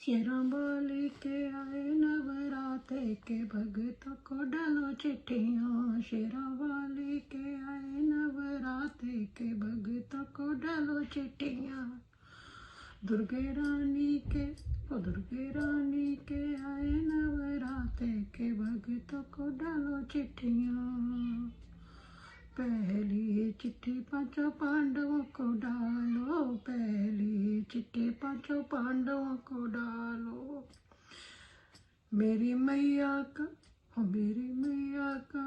शेरा वाली के आए नवराते के भगतों को डालो चिट्ठियाँ। शेरा वाली के आए नवराते के भगतों को डालो चिट्ठियाँ। दुर्गे रानी के आए नवराते के भगतों को डालो चिट्ठियाँ। पहली चिट्ठी पांचों पांडवों को डालो, पहली चिट्ठी पांचों पांडवों को डालो। मेरी मैया का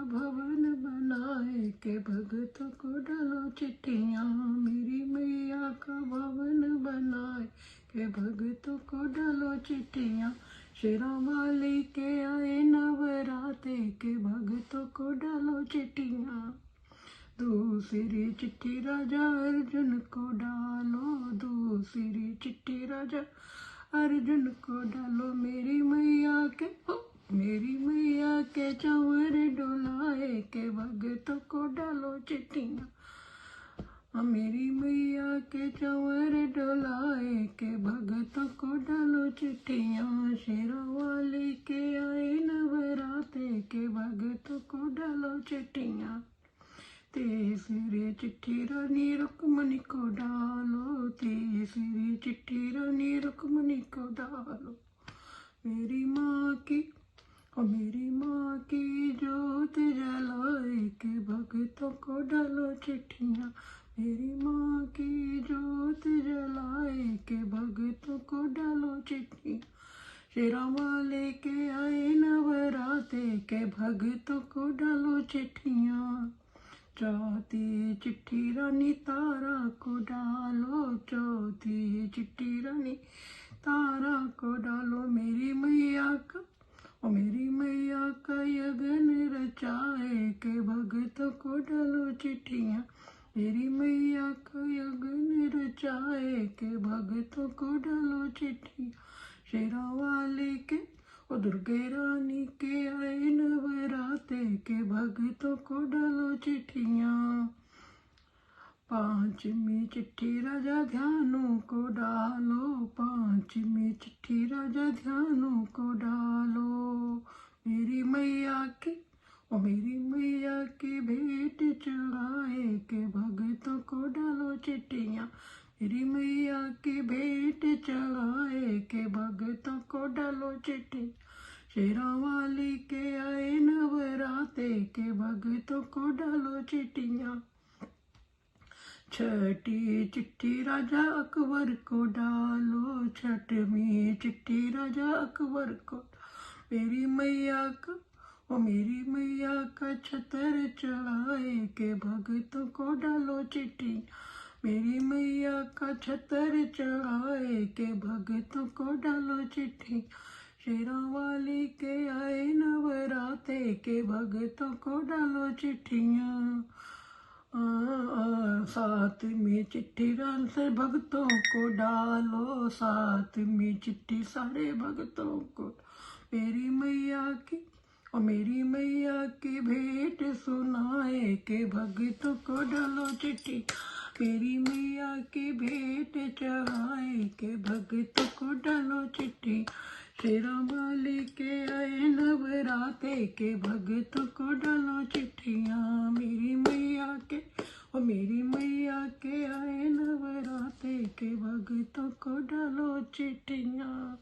भवन बनाए के भगतों को डालो चिट्ठियाँ। मेरी मैया का भवन बनाए के भगतों को डालो चिट्ठियाँ। शेरा वाली के आए नवराते के भगतों को डालो चिट्ठियाँ। दूसरी चिट्ठी राजा अर्जुन को डालो, दूसरी चिट्ठी राजा अर्जुन को डालो। मेरी मैया के चंवर डोलाए के भगतों को डालो चिट्ठियाँ। मेरी मैया के चंवर डोलाए के भगतों को डालो चिट्ठियाँ। शेरा वाली के आए नवराते के भगतों को डालो चिट्ठियाँ। तीसरी चिट्ठी रानी रुक्मणी को डालो, तीसरी चिट्ठी रानी रुक्मणी को डालो। मेरी माँ की जोत जलाए के भगतों को डालो चिट्ठियाँ। मेरी माँ की जोत जलाए के भगतों को डालो चिट्ठियाँ। शेरा वाले के आए नवराते के भगतों को डालो चिट्ठियाँ। चौथी चिट्ठी रानी तारा को डालो, चौथी चिट्ठी रानी तारा को डालो। मेरी मैया का यज्ञ रचाए के भगतों को डालो चिट्ठियाँ। मेरी मैया का यज्ञ रचाए के भगतों को डालो चिट्ठियाँ। शेरा वाली के दुर्गे रानी के आए नवराते के भगतों को डालो चिट्ठियाँ। पांचवी चिट्ठी राजा ध्यानु को डालो, पांचवी चिट्ठी राजा ध्यानु को डालो। मेरी मैया की भेंट चढ़ाए के भगतों को डालो चिट्ठियाँ। मेरी मैया की भेंट चढ़ाए के भगतों को डालो चिट्ठी। शेरा वाली के आए नवराते के भगतों को डालो चिट्ठियाँ। छठी चिट्ठी राजा अकबर को डालो, छठवीं चिट्ठी राजा अकबर को। मेरी मैया का छतर चढ़ाए के भगतों को डालो चिट्ठी। मेरी मैया का छतर चढ़ाए के भगतों को डालो चिट्ठी। शेरा वाली के आए नवराते के भगतों को डालो चिट्ठियाँ। सातवीं चिट्ठी से भगतों को डालो, सातवीं चिट्ठी सारे भगतों को। मेरी मैया की भेंट सुनाए के भगतों को डालो चिट्ठी। मेरी मैया की भेंट चढ़ाए के भगतों को डालो चिट्ठी। शेरा वाली के आए नवराते के भगतों को डालो चिट्ठियाँ। मेरी मैया के आए नवराते के भगतों को डालो चिट्ठियाँ।